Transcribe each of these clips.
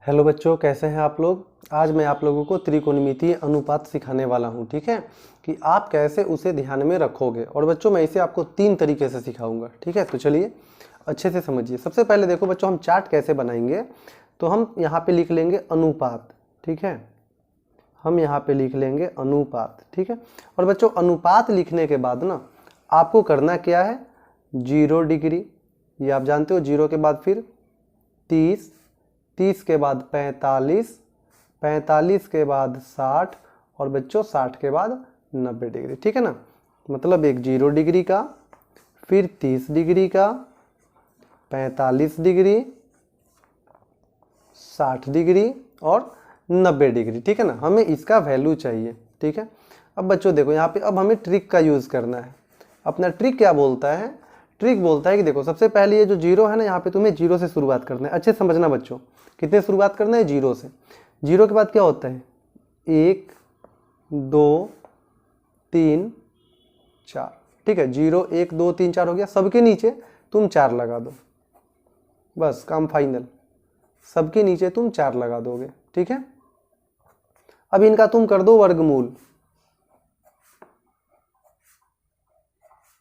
Hello बच्चों, कैसे हैं आप लोग। आज मैं आप लोगों को त्रिकोणमितीय अनुपात सिखाने वाला हूं। ठीक है कि आप कैसे उसे ध्यान में रखोगे। और बच्चों मैं इसे आपको 3 तरीके से सिखाऊंगा। ठीक है, तो चलिए अच्छे से समझिए। सबसे पहले देखो बच्चों, हम चार्ट कैसे बनाएंगे। तो हम यहाँ पे लिख लेंगे अनुपात। ठीक है, हम यहाँ पे लिख लेंगे अनुपात। ठीक है, और बच्चों अनुपात लिखने के बाद ना आपको करना क्या है, 0 डिग्री, ये आप जानते हो। 0 के बाद फिर 30, 30 के बाद 45, 45 के बाद 60 और बच्चों 60 के बाद 90 डिग्री। ठीक है ना, मतलब एक 0 डिग्री का, फिर 30 डिग्री का, 45 डिग्री, 60 डिग्री और 90 डिग्री। ठीक है ना, हमें इसका वैल्यू चाहिए। ठीक है, अब बच्चों देखो यहाँ पे अब हमें ट्रिक का यूज़ करना है। अपना ट्रिक क्या बोलता है, ट्रिक बोलता है कि देखो सबसे पहले ये जो 0 है ना, यहाँ पे तुम्हें 0 से शुरुआत करना है। अच्छे समझना बच्चों, कितने शुरुआत करना है, 0 से। 0 के बाद क्या होता है, 1 2 3 4। ठीक है, 0 1 2 3 4 हो गया। सबके नीचे तुम 4 लगा दो, बस काम फाइनल। सबके नीचे तुम 4 लगा दोगे। ठीक है, अब इनका तुम कर दो वर्गमूल।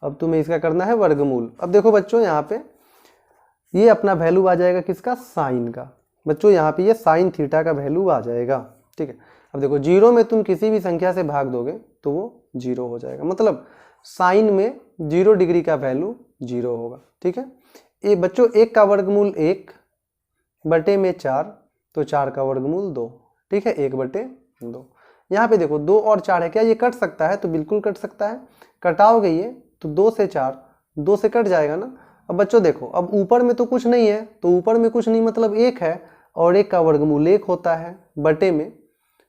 अब तुम्हें इसका करना है वर्गमूल। अब देखो बच्चों यहाँ पे ये अपना वैल्यू आ जाएगा किसका, साइन का। बच्चों यहाँ पे ये साइन थीटा का वैल्यू आ जाएगा। ठीक है, अब देखो 0 में तुम किसी भी संख्या से भाग दोगे तो वो 0 हो जाएगा, मतलब साइन में 0 डिग्री का वैल्यू 0 होगा। ठीक है, ये बच्चों 1 का वर्गमूल 1 बटे में 4, तो 4 का वर्गमूल 2। ठीक है, 1/2। यहाँ पे देखो 2 और 4 है, क्या ये कट सकता है, तो बिल्कुल कट सकता है। कटाओगे ये तो 2 से 4, 2 से कट जाएगा ना। अब बच्चों देखो, अब ऊपर में तो कुछ नहीं है, तो ऊपर में कुछ नहीं मतलब 1 है, और 1 का वर्गमूल 1 होता है, बटे में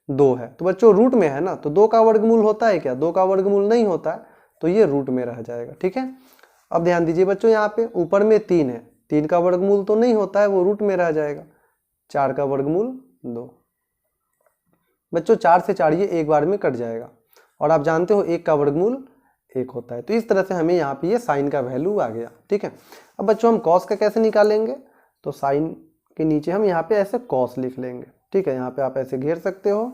2 है, तो बच्चों रूट में है ना, तो 2 का वर्गमूल होता है क्या, 2 का वर्गमूल नहीं होता है, तो ये रूट में रह जाएगा। ठीक है, अब ध्यान दीजिए बच्चों, यहाँ पे ऊपर में 3 है, 3 का वर्गमूल तो नहीं होता है, वो रूट में रह जाएगा। 4 का वर्गमूल 2। बच्चों 4 से 4 ये एक बार में कट जाएगा, और आप जानते हो 1 का वर्गमूल 1 होता है। तो इस तरह से हमें यहाँ पे ये साइन का वैल्यू आ गया। ठीक है, अब बच्चों हम कॉस का कैसे निकालेंगे, तो साइन के नीचे हम यहाँ पे ऐसे कॉस लिख लेंगे। ठीक है, यहाँ पे आप ऐसे घेर सकते हो,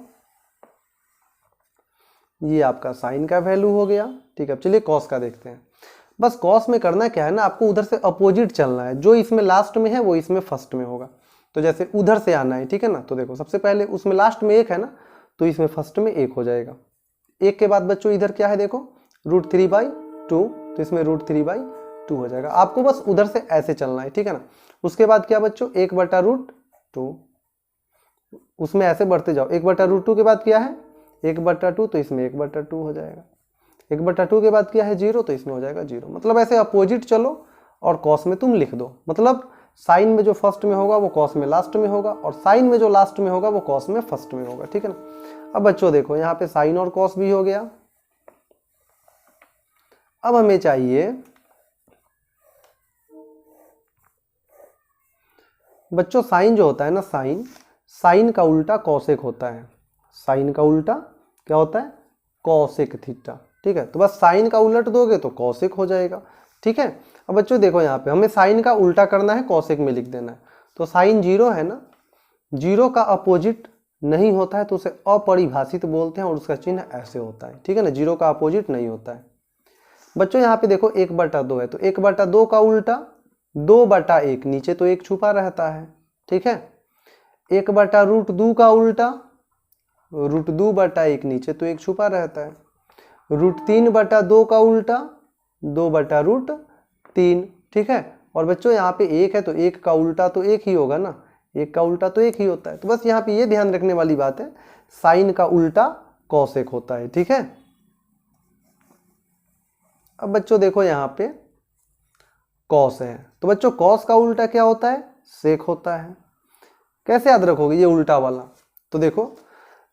ये आपका साइन का वैल्यू हो गया। ठीक है, अब चलिए कॉस का देखते हैं। बस कॉस में करना क्या है ना, आपको उधर से अपोजिट चलना है, जो इसमें लास्ट में है वो इसमें फर्स्ट में होगा। तो जैसे उधर से आना है, ठीक है ना, तो देखो सबसे पहले उसमें लास्ट में 1 है ना, तो इसमें फर्स्ट में 1 हो जाएगा। 1 के बाद बच्चों इधर क्या है, देखो √3/2, तो इसमें √3/2 हो जाएगा। आपको बस उधर से ऐसे चलना है। ठीक है ना, उसके बाद क्या बच्चों, 1/√2, उसमें ऐसे बढ़ते जाओ। 1/√2 के बाद क्या है, 1/2, तो इसमें 1/2 हो जाएगा। 1/2 के बाद क्या है, 0, तो इसमें हो जाएगा 0। मतलब ऐसे अपोजिट चलो और कॉस में तुम लिख दो, मतलब साइन में जो फर्स्ट में होगा वो कॉस में लास्ट में होगा, और साइन में जो लास्ट में होगा वो कॉस में फर्स्ट में होगा। ठीक है ना, अब बच्चों देखो यहाँ पे साइन और कॉस भी हो गया। अब हमें चाहिए बच्चों साइन जो होता है ना, साइन, साइन का उल्टा कॉसेक होता है। साइन का उल्टा क्या होता है, कॉसेक थीटा। ठीक है, तो बस साइन का उलट दोगे तो कॉसेक हो जाएगा। ठीक है, अब बच्चों देखो यहाँ पे हमें साइन का उल्टा करना है, कॉसेक में लिख देना है। तो साइन 0 है ना, 0 का अपोजिट नहीं होता है तो उसे अपरिभाषित बोलते हैं, और उसका चिन्ह ऐसे होता है। ठीक है ना, 0 का अपोजिट नहीं होता है। बच्चों यहाँ पे देखो 1/2 है, तो 1/2 का उल्टा 2/1, नीचे तो 1 छुपा रहता है। ठीक है, 1/√2 का उल्टा √2/1, नीचे तो 1 छुपा रहता है। √3/2 का उल्टा 2/√3। ठीक है, और बच्चों यहाँ पे 1 है तो 1 का उल्टा तो 1 ही होगा ना, 1 का उल्टा तो 1 ही होता है। तो बस यहाँ पे ये ध्यान रखने वाली बात है, साइन का उल्टा कॉसेक होता है। ठीक है, अब बच्चों देखो यहाँ पे कॉस है, तो बच्चों कॉस का उल्टा क्या होता है, सेक होता है। कैसे याद रखोगे ये उल्टा वाला, तो देखो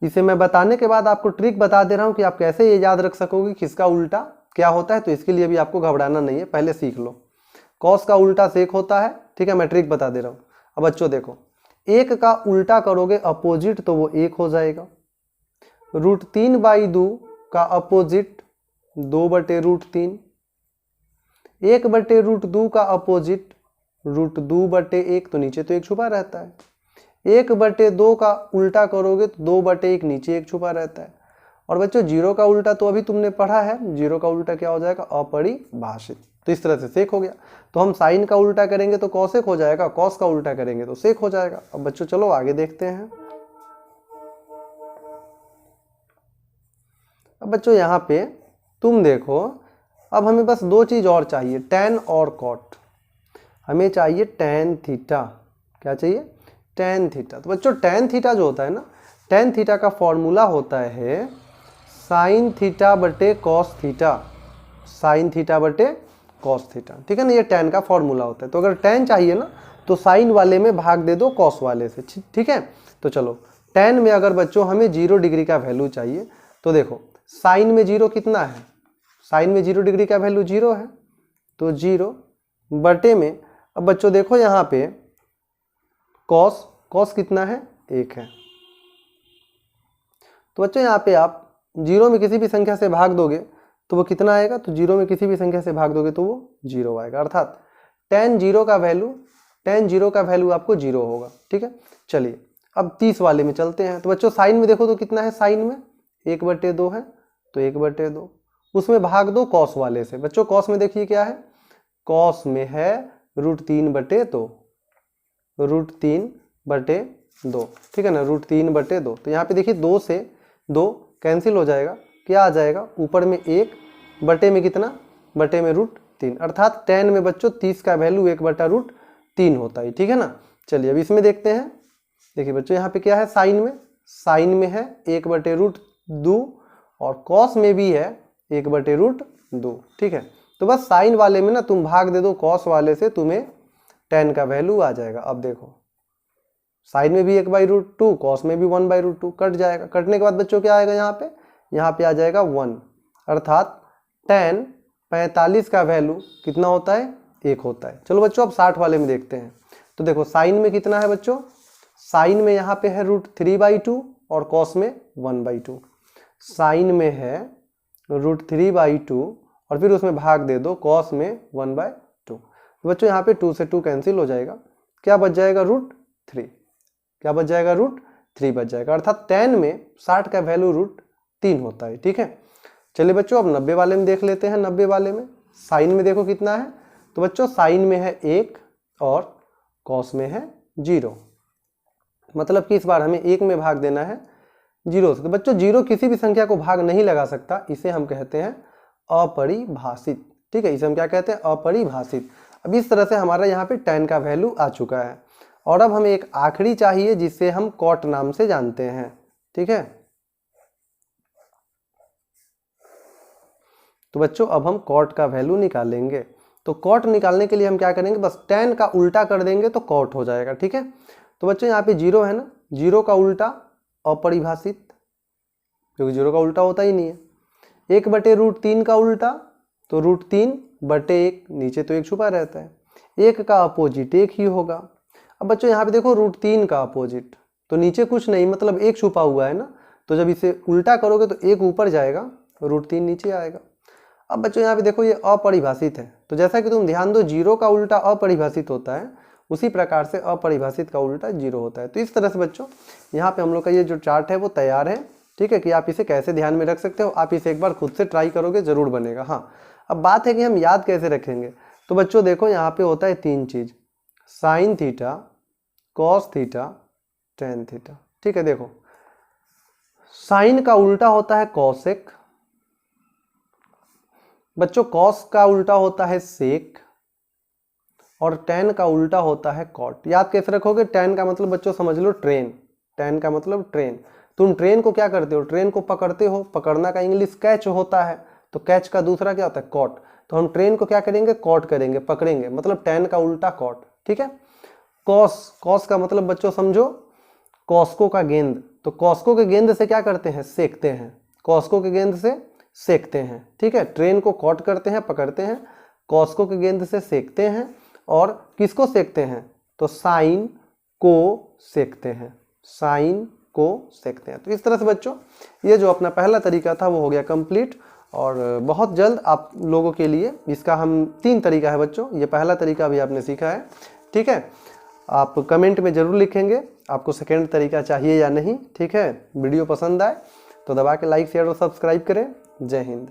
इसे मैं बताने के बाद आपको ट्रिक बता दे रहा हूँ कि आप कैसे ये याद रख सकोगे कि इसका उल्टा क्या होता है। तो इसके लिए भी आपको घबराना नहीं है, पहले सीख लो। कॉस का उल्टा सेक होता है। ठीक है, मैं ट्रिक बता दे रहा हूँ। अब बच्चों देखो 1 का उल्टा करोगे अपोजिट तो वो 1 हो जाएगा। √3/2 का अपोजिट 2/√3, 1/√2 का अपोजिट √2/1, तो नीचे तो 1 छुपा रहता है। 1/2 का उल्टा करोगे तो 2/1 नीचे एक छुपा रहता है। और बच्चों 0 का उल्टा तो अभी तुमने पढ़ा है, 0 का उल्टा क्या हो जाएगा, अपरिभाषित। तो इस तरह से सेक हो गया। तो हम साइन का उल्टा करेंगे तो कॉसेक हो जाएगा, कॉस का उल्टा करेंगे तो सेक हो जाएगा। अब बच्चों चलो आगे देखते हैं। अब बच्चों यहाँ पे तुम देखो, अब हमें बस 2 चीज और चाहिए, tan और cot। हमें चाहिए tan थीटा। क्या चाहिए, tan थीटा। तो बच्चों tan थीटा जो होता है ना, tan थीटा का फॉर्मूला होता है sin थीटा बटे cos थीटा, sin थीटा बटे cos थीटा, ठीक है ना। ये tan का फॉर्मूला होता है। तो अगर tan चाहिए ना तो sin वाले में भाग दे दो cos वाले से, ठीक है। तो चलो tan में अगर बच्चों हमें 0 डिग्री का वैल्यू चाहिए तो देखो साइन में 0 कितना है, साइन में 0 डिग्री का वैल्यू 0 है, तो 0 बटे में, अब बच्चों देखो यहाँ पे कॉस, कॉस कितना है, 1 है। तो बच्चों यहाँ पे आप 0 में किसी भी संख्या से भाग दोगे तो वो कितना आएगा, तो 0 में किसी भी संख्या से भाग दोगे तो वो 0 आएगा। अर्थात tan 0 का वैल्यू आपको 0 होगा, ठीक है। चलिए अब 30 वाले में चलते हैं। तो बच्चों साइन में देखो तो कितना है, साइन में 1/2 है, तो 1/2 उसमें भाग दो कॉस वाले से। बच्चों कॉस में देखिए क्या है, कॉस में है √3/2, √3/2, ठीक है ना, √3/2। तो यहाँ पे देखिए 2 से 2 कैंसिल हो जाएगा, क्या आ जाएगा, ऊपर में 1 बटे में कितना, बटे में √3। अर्थात tan में बच्चों 30 का वैल्यू 1/√3 होता है, ठीक है ना। चलिए अब इसमें देखते हैं। देखिए बच्चों यहाँ पे क्या है, साइन में है 1/√2 और कॉस में भी है 1/√2, ठीक है। तो बस साइन वाले में ना तुम भाग दे दो कॉस वाले से, तुम्हें tan का वैल्यू आ जाएगा। अब देखो साइन में भी 1/√2, कॉस में भी 1/√2, कट जाएगा। कटने के बाद बच्चों क्या आएगा, यहाँ पे आ जाएगा 1। अर्थात tan 45 का वैल्यू कितना होता है, 1 होता है। चलो बच्चों अब 60 वाले में देखते हैं। तो देखो साइन में कितना है बच्चों, साइन में यहाँ पे है √3/2 और कॉस में 1/2। साइन में है √3/2 और फिर उसमें भाग दे दो कॉस में 1/2। तो बच्चों यहाँ पे 2 से 2 कैंसिल हो जाएगा, क्या बच जाएगा, √3, क्या बच जाएगा, √3 बच जाएगा। अर्थात tan में 60 का वैल्यू √3 होता है, ठीक है। चलिए बच्चों अब 90 वाले में देख लेते हैं। 90 वाले में साइन में देखो कितना है, तो बच्चों साइन में है 1 और कॉस में है 0, मतलब कि इस बार हमें 1 में भाग देना है 0 से। तो बच्चों 0 किसी भी संख्या को भाग नहीं लगा सकता, इसे हम कहते हैं अपरिभाषित, ठीक है। इसे हम क्या कहते हैं, अपरिभाषित। अब इस तरह से हमारा यहाँ पे tan का वैल्यू आ चुका है। और अब हमें एक आखिरी चाहिए जिसे हम cot नाम से जानते हैं, ठीक है। तो बच्चों अब हम cot का वैल्यू निकालेंगे। तो cot निकालने के लिए हम क्या करेंगे, बस tan का उल्टा कर देंगे तो cot हो जाएगा, ठीक है। तो बच्चों यहाँ पे 0 है ना, 0 का उल्टा अपरिभाषित, क्योंकि 0 का उल्टा होता ही नहीं है। 1/√3 का उल्टा तो √3/1, नीचे तो 1 छुपा रहता है, 1 का अपोजिट 1 ही होगा। अब बच्चों यहाँ पे देखो √3 का अपोजिट, तो नीचे कुछ नहीं, मतलब 1 छुपा हुआ है ना, तो जब इसे उल्टा करोगे तो 1 ऊपर जाएगा, √3 नीचे आएगा। अब बच्चों यहाँ पे देखो ये अपरिभाषित है, तो जैसा कि तुम ध्यान दो 0 का उल्टा अपरिभाषित होता है, उसी प्रकार से अपरिभाषित का उल्टा 0 होता है। तो इस तरह से बच्चों यहाँ पे हम लोग का ये जो चार्ट है वो तैयार है, ठीक है, कि आप इसे कैसे ध्यान में रख सकते हो। आप इसे एक बार खुद से ट्राई करोगे जरूर बनेगा। हाँ, अब बात है कि हम याद कैसे रखेंगे। तो बच्चों देखो यहाँ पे होता है 3 चीज, sine theta, cos theta, tan theta, ठीक है। देखो साइन का उल्टा होता है कॉसेक, बच्चों कॉस का उल्टा होता है सेक, और टेन का उल्टा होता है कॉट। याद कैसे रखोगे, टेन का मतलब बच्चों समझ लो ट्रेन, टेन का मतलब ट्रेन। तुम ट्रेन को क्या करते हो, ट्रेन को पकड़ते हो, पकड़ना का इंग्लिश कैच होता है, तो कैच का दूसरा क्या होता है, कॉट। तो हम ट्रेन को क्या करेंगे, कॉट करेंगे, पकड़ेंगे, मतलब टेन का उल्टा कॉट, ठीक है। कॉस, कॉस का मतलब बच्चों समझो कॉस्को का गेंद, तो कॉस्को के गेंद से क्या करते हैं, सेकते हैं, कॉस्को के गेंद से सेकते हैं, ठीक है। ट्रेन को कॉट करते हैं, पकड़ते हैं, कॉस्को के गेंद से सेकते हैं, और किसको सेकते हैं, तो साइन को सेकते हैं, साइन को सेकते हैं। तो इस तरह से बच्चों ये जो अपना पहला तरीका था वो हो गया कंप्लीट, और बहुत जल्द आप लोगों के लिए इसका हम 3 तरीका है बच्चों, ये पहला तरीका भी आपने सीखा है, ठीक है। आप कमेंट में ज़रूर लिखेंगे आपको सेकेंड तरीका चाहिए या नहीं। ठीक है, वीडियो पसंद आए तो दबा के लाइक शेयर और सब्सक्राइब करें। जय हिंद।